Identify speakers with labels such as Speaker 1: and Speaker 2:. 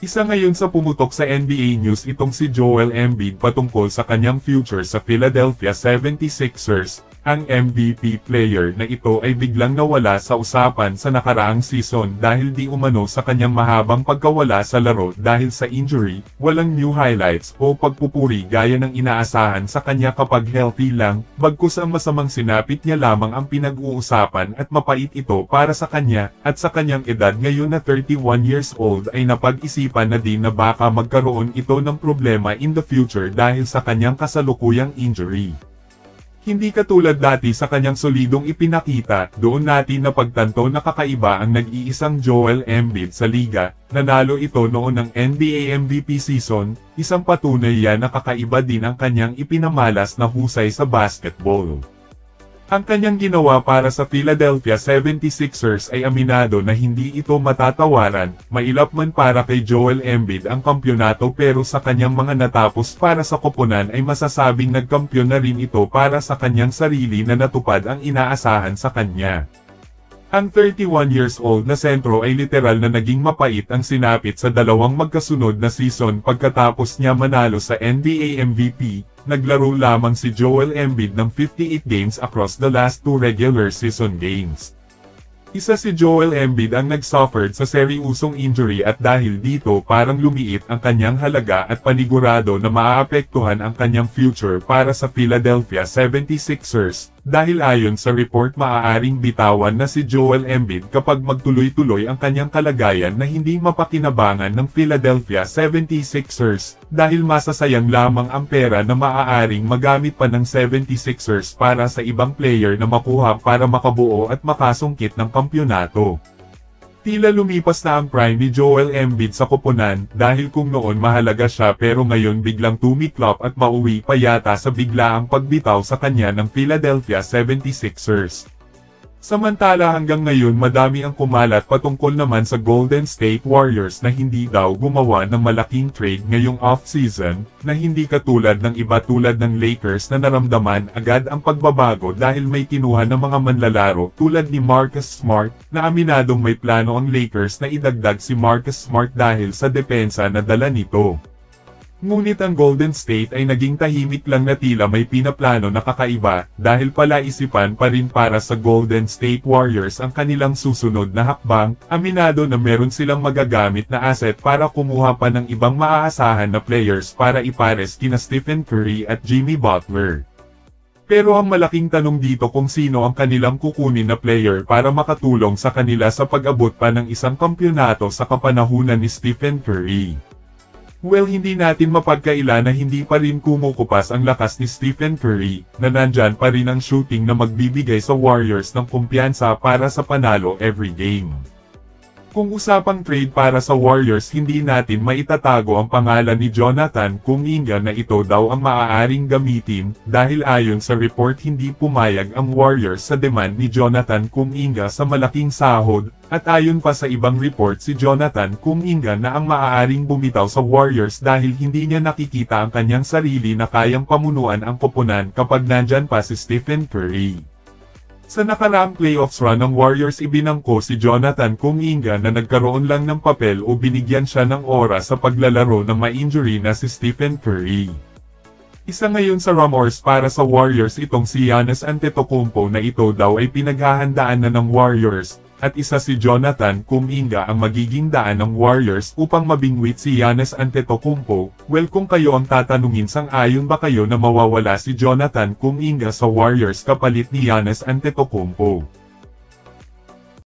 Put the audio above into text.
Speaker 1: Isa ngayon sa pumutok sa NBA news itong si Joel Embiid patungkol sa kanyang future sa Philadelphia 76ers. Ang MVP player na ito ay biglang nawala sa usapan sa nakaraang season dahil di umano sa kanyang mahabang pagkawala sa laro dahil sa injury, walang new highlights o pagpupuri gaya ng inaasahan sa kanya kapag healthy lang, bagkus ang masamang sinapit niya lamang ang pinag-uusapan at mapait ito para sa kanya, at sa kanyang edad ngayon na 31 years old ay napag-isipan na din na baka magkaroon ito ng problema in the future dahil sa kanyang kasalukuyang injury. Hindi katulad dati sa kanyang solidong ipinakita, doon natin napagtanto na kakaiba ang nag-iisang Joel Embiid sa liga, nanalo ito noon ng NBA MVP season, isang patunay yan na kakaiba din ang kanyang ipinamalas na husay sa basketball. Ang kanyang ginawa para sa Philadelphia 76ers ay aminado na hindi ito matatawaran, mailap man para kay Joel Embiid ang kampyonato pero sa kanyang mga natapos para sa koponan ay masasabing nagkampyon na rin ito para sa kanyang sarili na natupad ang inaasahan sa kanya. Ang 31 years old na sentro ay literal na naging mapait ang sinapit sa dalawang magkasunod na season pagkatapos niya manalo sa NBA MVP. Naglaro lamang si Joel Embiid ng 58 games across the last 2 regular season games. Isa si Joel Embiid ang nag-suffered sa seryosong injury at dahil dito parang lumiit ang kanyang halaga at panigurado na maaapektuhan ang kanyang future para sa Philadelphia 76ers. Dahil ayon sa report maaaring bitawan na si Joel Embiid kapag magtuloy-tuloy ang kanyang kalagayan na hindi mapakinabangan ng Philadelphia 76ers, dahil masasayang lamang ang pera na maaaring magamit pa ng 76ers para sa ibang player na makuha para makabuo at makasungkit ng kampyonato. Tila lumipas na ang prime ni Joel Embiid sa koponan dahil kung noon mahalaga siya pero ngayon biglang tumiklop at mauwi pa yata sa biglaang pagbitaw sa kanya ng Philadelphia 76ers. Samantala hanggang ngayon madami ang kumalat patungkol naman sa Golden State Warriors na hindi daw gumawa ng malaking trade ngayong off-season, na hindi katulad ng iba tulad ng Lakers na naramdaman agad ang pagbabago dahil may kinuha ng mga manlalaro tulad ni Marcus Smart, na aminadong may plano ang Lakers na idagdag si Marcus Smart dahil sa depensa na dala nito. Ngunit ang Golden State ay naging tahimik lang na tila may pinaplano na kakaiba, dahil palaisipan pa rin para sa Golden State Warriors ang kanilang susunod na hakbang. Aminado na meron silang magagamit na asset para kumuha pa ng ibang maaasahan na players para ipares kina Stephen Curry at Jimmy Butler. Pero ang malaking tanong dito kung sino ang kanilang kukunin na player para makatulong sa kanila sa pag-abot pa ng isang kampyonato sa kapanahunan ni Stephen Curry. Well, hindi natin mapagkaila na hindi pa rin kumukupas ang lakas ni Stephen Curry, na nandyan pa rin ang shooting na magbibigay sa Warriors ng kumpiyansa para sa panalo every game. Kung usapang trade para sa Warriors, hindi natin maitatago ang pangalan ni Jonathan Kuminga na ito daw ang maaaring gamitin, dahil ayon sa report hindi pumayag ang Warriors sa demand ni Jonathan Kuminga sa malaking sahod, at ayon pa sa ibang report si Jonathan Kuminga na ang maaaring bumitaw sa Warriors dahil hindi niya nakikita ang kanyang sarili na kayang pamunuan ang koponan kapag nandyan pa si Stephen Curry. Sa nakaraang playoffs run ng Warriors ibinangko si Jonathan Kuminga na nagkaroon lang ng papel o binigyan siya ng oras sa paglalaro ng ma-injury na si Stephen Curry. Isa ngayon sa rumors para sa Warriors itong si Giannis Antetokounmpo na ito daw ay pinaghahandaan na ng Warriors, at isa si Jonathan Kuminga ang magiging daan ng Warriors upang mabingwit si Giannis Antetokounmpo. Well, kung kayo ang tatanungin, sang-ayon ba kayo na mawawala si Jonathan Kuminga sa Warriors kapalit ni Giannis Antetokounmpo?